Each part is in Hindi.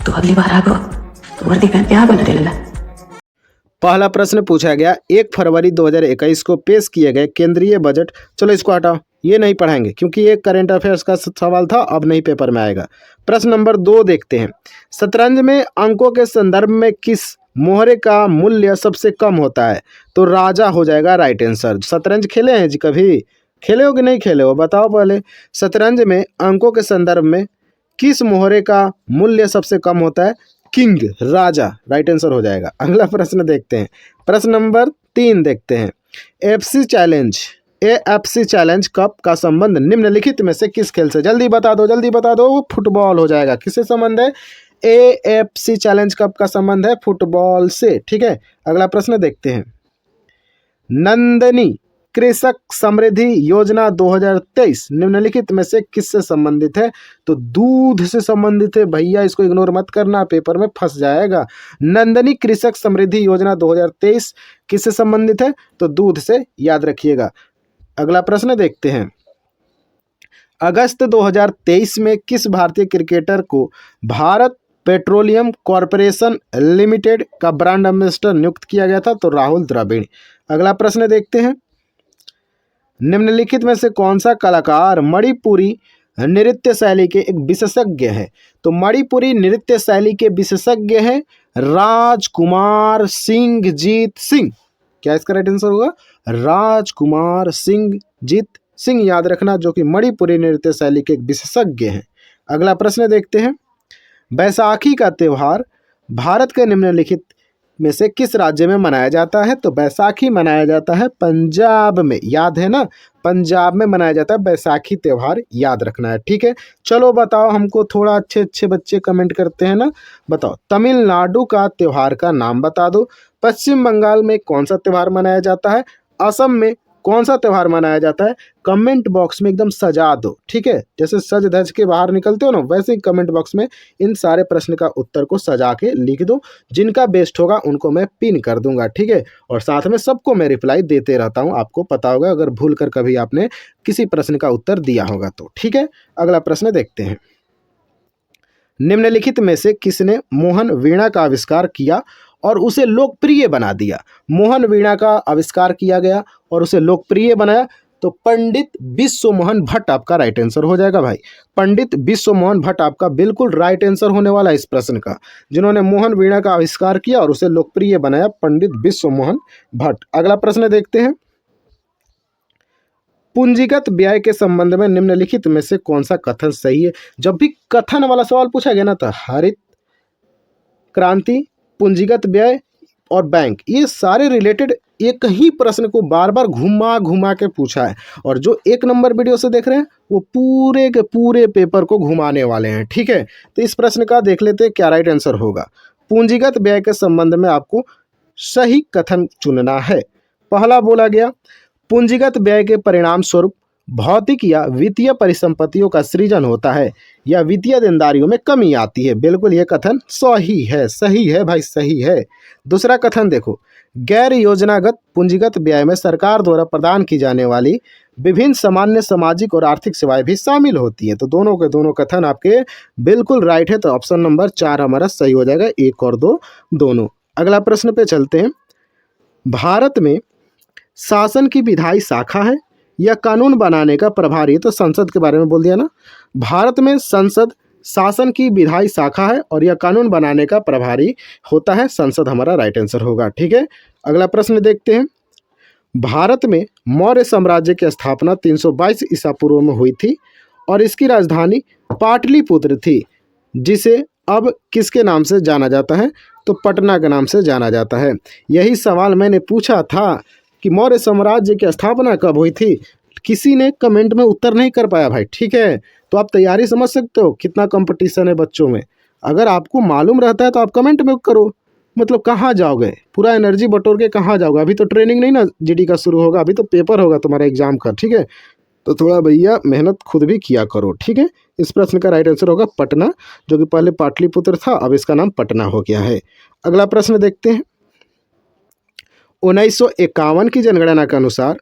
तो अगली बार आगो तो वर्दी पहन के आ बना। पहला प्रश्न पूछा गया 1 फरवरी 2021 को पेश किए गए केंद्रीय बजट। चलो इसको हटाओ, ये नहीं पढ़ाएंगे क्योंकि ये करंट अफेयर्स का सवाल था, अब नहीं पेपर में आएगा। प्रश्न नंबर 2 देखते हैं। शतरंज में अंकों के संदर्भ में किस मोहरे का मूल्य सबसे कम होता है? तो राजा हो जाएगा राइट आंसर। शतरंज खेले हैं जी कभी? खेले हो कि नहीं खेले हो बताओ पहले। शतरंज में अंकों के संदर्भ में किस मोहरे का मूल्य सबसे कम होता है? किंग, राजा, राइट आंसर हो जाएगा। अगला प्रश्न देखते हैं। प्रश्न नंबर 3 देखते हैं। एएफसी चैलेंज कप का संबंध निम्नलिखित में से किस खेल से? जल्दी बता दो, जल्दी बता दो। फुटबॉल हो जाएगा। किससे संबंध है? एएफसी चैलेंज कप का संबंध है फुटबॉल से। ठीक है, अगला प्रश्न देखते हैं। नंदनी कृषक समृद्धि योजना 2023 निम्नलिखित में से किससे संबंधित है? तो दूध से संबंधित है भैया, इसको इग्नोर मत करना, पेपर में फंस जाएगा। नंदनी कृषक समृद्धि योजना 2023 किससे संबंधित है? तो दूध से, याद रखिएगा। अगला प्रश्न देखते हैं। अगस्त 2023 में किस भारतीय क्रिकेटर को भारत पेट्रोलियम कॉरपोरेशन लिमिटेड का ब्रांड एम्बेसडर नियुक्त किया गया था? तो राहुल द्रविड़। अगला प्रश्न देखते हैं। निम्नलिखित में से कौन सा कलाकार मणिपुरी नृत्य शैली के एक विशेषज्ञ है? तो मणिपुरी नृत्य शैली के विशेषज्ञ हैं राजकुमार सिंह जीत सिंह। क्या इसका राइट आंसर होगा? राजकुमार सिंह जीत सिंह, याद रखना, जो कि मणिपुरी नृत्य शैली के एक विशेषज्ञ हैं। अगला प्रश्न देखते हैं। बैसाखी का त्यौहार भारत के निम्नलिखित में से किस राज्य में मनाया जाता है? तो बैसाखी मनाया जाता है पंजाब में, याद है ना, पंजाब में मनाया जाता है बैसाखी त्यौहार, याद रखना है। ठीक है, चलो बताओ हमको, थोड़ा अच्छे अच्छे बच्चे कमेंट करते हैं ना, बताओ तमिलनाडु का त्यौहार का नाम बता दो। पश्चिम बंगाल में कौन सा त्यौहार मनाया जाता है? असम में कौन सा त्यौहार मनाया जाता है? कमेंट बॉक्स में एकदम सजा दो। ठीक है, जैसे सज धज के बाहर निकलते हो ना, वैसे ही कमेंट बॉक्स में इन सारे प्रश्न का उत्तर को सजा के लिख दो। जिनका बेस्ट होगा उनको मैं पिन कर दूंगा। ठीक है, और साथ में सबको मैं रिप्लाई देते रहता हूँ, आपको पता होगा अगर भूल कर कभी आपने किसी प्रश्न का उत्तर दिया होगा तो। ठीक है, अगला प्रश्न देखते हैं। निम्नलिखित में से किसने मोहन वीणा का आविष्कार किया और उसे लोकप्रिय बना दिया? मोहन वीणा का आविष्कार किया गया और उसे लोकप्रिय बनाया, तो पंडित विश्व मोहन भट्ट आपका राइट आंसर हो जाएगा भाई। पंडित विश्व मोहन भट्ट आपका बिल्कुल राइट आंसर होने वाला है इस प्रश्न का। जिन्होंने मोहन वीणा का आविष्कार किया और उसे लोकप्रिय बनाया, पंडित विश्व मोहन भट्ट। अगला प्रश्न देखते हैं। पूंजीगत व्यय के संबंध में निम्नलिखित में से कौन सा कथन सही है? जब भी कथन वाला सवाल पूछा गया ना, तो हरित क्रांति, पूंजीगत व्यय और बैंक, ये सारे रिलेटेड एक ही प्रश्न को बार बार घुमा घुमा के पूछा है, और जो 1 नंबर वीडियो से देख रहे हैं वो पूरे के पूरे पेपर को घुमाने वाले हैं। ठीक है, तो इस प्रश्न का देख लेते हैं क्या राइट आंसर होगा। पूंजीगत व्यय के संबंध में आपको सही कथन चुनना है। पहला बोला गया, पूंजीगत व्यय के परिणाम स्वरूप भौतिक या वित्तीय परिसंपत्तियों का सृजन होता है या वित्तीय देनदारियों में कमी आती है। बिल्कुल ये कथन सही है भाई, सही है। दूसरा कथन देखो, गैर योजनागत पूंजीगत व्यय में सरकार द्वारा प्रदान की जाने वाली विभिन्न सामान्य सामाजिक और आर्थिक सेवाएं भी शामिल होती हैं। तो दोनों के दोनों कथन आपके बिल्कुल राइट है, तो ऑप्शन नंबर 4 हमारा सही हो जाएगा, 1 और 2 दोनों। अगला प्रश्न पे चलते हैं। भारत में शासन की विधायी शाखा है या कानून बनाने का प्रभारी? तो संसद के बारे में बोल दिया ना। भारत में संसद शासन की विधायी शाखा है और यह कानून बनाने का प्रभारी होता है संसद, हमारा राइट आंसर होगा। ठीक है, अगला प्रश्न देखते हैं। भारत में मौर्य साम्राज्य की स्थापना 322 ईसा पूर्व में हुई थी और इसकी राजधानी पाटलिपुत्र थी, जिसे अब किसके नाम से जाना जाता है? तो पटना के नाम से जाना जाता है। यही सवाल मैंने पूछा था कि मौर्य साम्राज्य की स्थापना कब हुई थी, किसी ने कमेंट में उत्तर नहीं कर पाया भाई। ठीक है, तो आप तैयारी समझ सकते हो कितना कंपटीशन है बच्चों में। अगर आपको मालूम रहता है तो आप कमेंट में करो, मतलब कहाँ जाओगे, पूरा एनर्जी बटोर के कहाँ जाओगे? अभी तो ट्रेनिंग नहीं ना जीडी का शुरू होगा, अभी तो पेपर होगा तुम्हारा एग्जाम का। ठीक है, तो थोड़ा भैया मेहनत खुद भी किया करो। ठीक है, इस प्रश्न का राइट आंसर होगा पटना, जो कि पहले पाटलिपुत्र था, अब इसका नाम पटना हो गया है। अगला प्रश्न देखते हैं। 1951 की जनगणना के अनुसार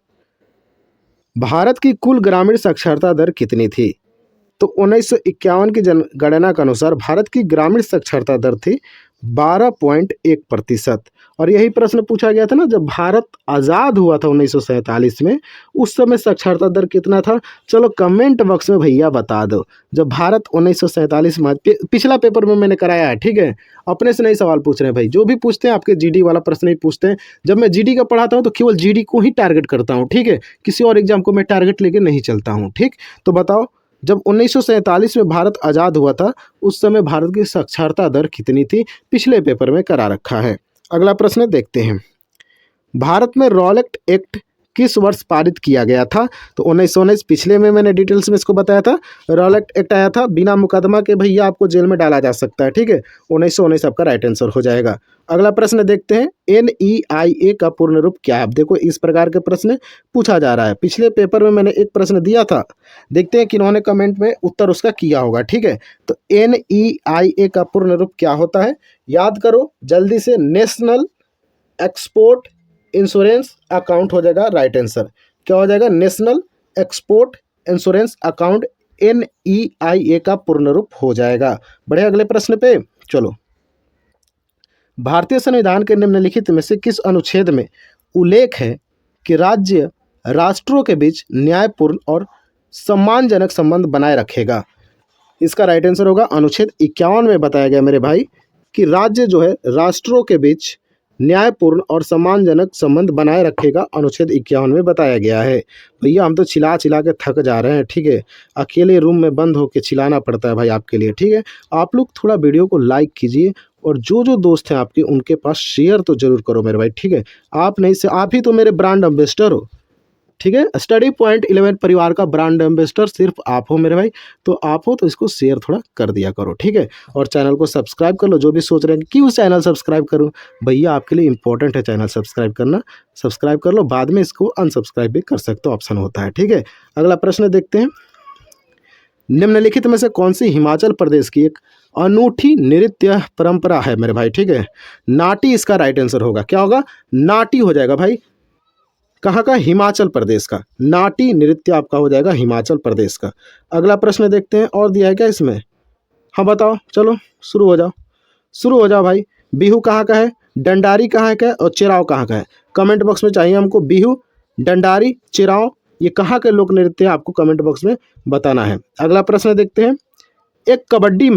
भारत की कुल ग्रामीण साक्षरता दर कितनी थी? तो 1951 की जनगणना के अनुसार भारत की ग्रामीण साक्षरता दर थी 12.1%। और यही प्रश्न पूछा गया था ना, जब भारत आज़ाद हुआ था 1947 में, उस समय साक्षरता दर कितना था? चलो कमेंट बॉक्स में भैया बता दो। जब भारत 1947 में, पिछला पेपर में मैंने कराया है, ठीक है, अपने से नहीं सवाल पूछ रहे हैं भाई, जो भी पूछते हैं आपके जीडी वाला प्रश्न ही पूछते हैं। जब मैं जीडी का पढ़ाता हूँ तो केवल जीडी को ही टारगेट करता हूँ, ठीक है, किसी और एग्जाम को मैं टारगेट लेके नहीं चलता हूँ, ठीक। तो बताओ, जब 1947 में भारत आज़ाद हुआ था, उस समय भारत की साक्षरता दर कितनी थी? पिछले पेपर में करा रखा है। अगला प्रश्न देखते हैं, भारत में रॉलेट एक्ट किस वर्ष पारित किया गया था? तो 1919, पिछले में मैंने डिटेल्स में इसको बताया था। रॉलेट एक्ट आया था, बिना मुकदमा के भैया आपको जेल में डाला जा सकता है, ठीक है। 1919 आपका राइट आंसर हो जाएगा। अगला प्रश्न देखते हैं, NEIA का पूर्ण रूप क्या है? अब देखो, इस प्रकार के प्रश्न पूछा जा रहा है। पिछले पेपर में मैंने एक प्रश्न दिया था, देखते हैं कि इन्होंने कमेंट में उत्तर उसका किया होगा, ठीक है। तो NEIA का पूर्ण रूप क्या होता है? याद करो जल्दी से, नेशनल एक्सपोर्ट इंश्योरेंस अकाउंट हो जाएगा राइट आंसर। क्या हो जाएगा? National export insurance account, NEIA का पूर्ण रूप हो जाएगा। बढ़े अगले प्रश्न पे, चलो। भारतीय संविधान के निम्नलिखित में से किस अनुच्छेद में उल्लेख है कि राज्य राष्ट्रों के बीच न्यायपूर्ण और सम्मानजनक संबंध बनाए रखेगा? इसका राइट आंसर होगा अनुच्छेद 51 में बताया गया मेरे भाई कि राज्य जो है राष्ट्रों के बीच न्यायपूर्ण और सम्मानजनक संबंध बनाए रखेगा, अनुच्छेद 51 में बताया गया है। भैया हम तो चिल्ला चिल्ला के थक जा रहे हैं, ठीक है, अकेले रूम में बंद होकर चिल्लाना पड़ता है भाई आपके लिए, ठीक है। आप लोग थोड़ा वीडियो को लाइक कीजिए और जो जो दोस्त हैं आपके उनके पास शेयर तो जरूर करो मेरे भाई, ठीक है। आप नहीं से आप ही तो मेरे ब्रांड एम्बेसडर हो, ठीक है। स्टडी पॉइंट 11 परिवार का ब्रांड एम्बेसडर सिर्फ आप हो मेरे भाई, तो आप हो तो इसको शेयर थोड़ा कर दिया करो, ठीक है। और चैनल को सब्सक्राइब कर लो। जो भी सोच रहे हैं कि क्यों चैनल सब्सक्राइब करूं, भैया आपके लिए इंपॉर्टेंट है चैनल सब्सक्राइब करना। सब्सक्राइब कर लो, बाद में इसको अनसब्सक्राइब भी कर सकते हो, ऑप्शन होता है, ठीक है। अगला प्रश्न देखते हैं, निम्नलिखित में से कौन सी हिमाचल प्रदेश की एक अनूठी नृत्य परंपरा है मेरे भाई, ठीक है। नाटी इसका राइट आंसर होगा। क्या होगा? नाटी हो जाएगा भाई। कहाँ का? हिमाचल प्रदेश का। नाटी नृत्य आपका हो जाएगा हिमाचल प्रदेश का। अगला प्रश्न देखते हैं, और दिया है क्या इसमें? हाँ बताओ, चलो शुरू हो जाओ, शुरू हो जाओ भाई। बिहू कहाँ का है, डंडारी कहाँ का है, और चिराव कहाँ का है? कमेंट बॉक्स में चाहिए हमको बिहू, डंडारी, चिराव, ये कहाँ के लोक नृत्य है, आपको कमेंट बॉक्स में बताना है। अगला प्रश्न देखते हैं, एक कबड्डी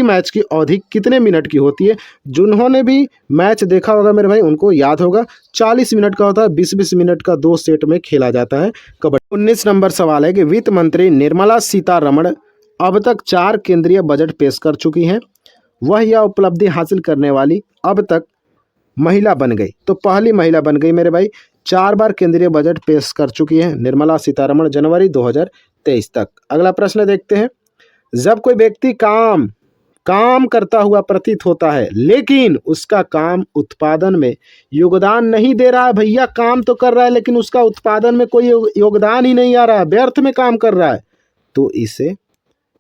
मैच की अवधि कितने मिनट की होती है? जिन्होंने भी मैच देखा होगा मेरे भाई उनको याद होगा, 40 मिनट का होता है। 20-20 मिनट का 2 सेट में खेला जाता है कबड्डी। 19 नंबर सवाल है कि वित्त मंत्री निर्मला सीतारमण अब तक 4 केंद्रीय बजट पेश कर चुकी हैं। वह यह उपलब्धि हासिल करने वाली अब तक महिला बन गई। तो पहली महिला बन गई मेरे भाई, 4 बार केंद्रीय बजट पेश कर चुकी है निर्मला सीतारमण, जनवरी 2023 तक। अगला प्रश्न देखते हैं, जब कोई व्यक्ति काम करता हुआ प्रतीत होता है लेकिन उसका काम उत्पादन में योगदान नहीं दे रहा है, भैया काम तो कर रहा है लेकिन उसका उत्पादन में कोई योगदान ही नहीं आ रहा है, व्यर्थ में काम कर रहा है, तो इसे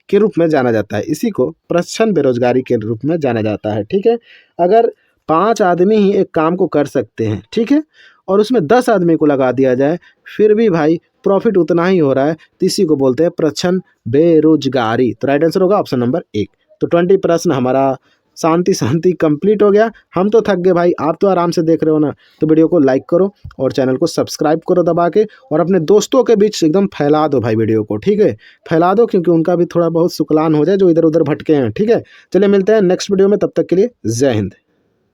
के रूप में जाना जाता है, इसी को प्रच्छन्न बेरोजगारी के रूप में जाना जाता है, ठीक है। अगर 5 आदमी ही एक काम को कर सकते हैं, ठीक है, और उसमें 10 आदमी को लगा दिया जाए फिर भी भाई प्रॉफिट उतना ही हो रहा है, तो इसी को बोलते हैं प्रच्छन्न बेरोजगारी। तो राइट आंसर होगा ऑप्शन नंबर 1। तो 20 प्रश्न हमारा शांति कंप्लीट हो गया। हम तो थक गए भाई, आप तो आराम से देख रहे हो ना। तो वीडियो को लाइक करो और चैनल को सब्सक्राइब करो दबा के, और अपने दोस्तों के बीच एकदम फैला दो भाई वीडियो को, ठीक है, फैला दो, क्योंकि उनका भी थोड़ा बहुत सुकलान हो जाए जो इधर उधर भटके हैं, ठीक है। चलिए मिलते हैं नेक्स्ट वीडियो में, तब तक के लिए जय हिंद।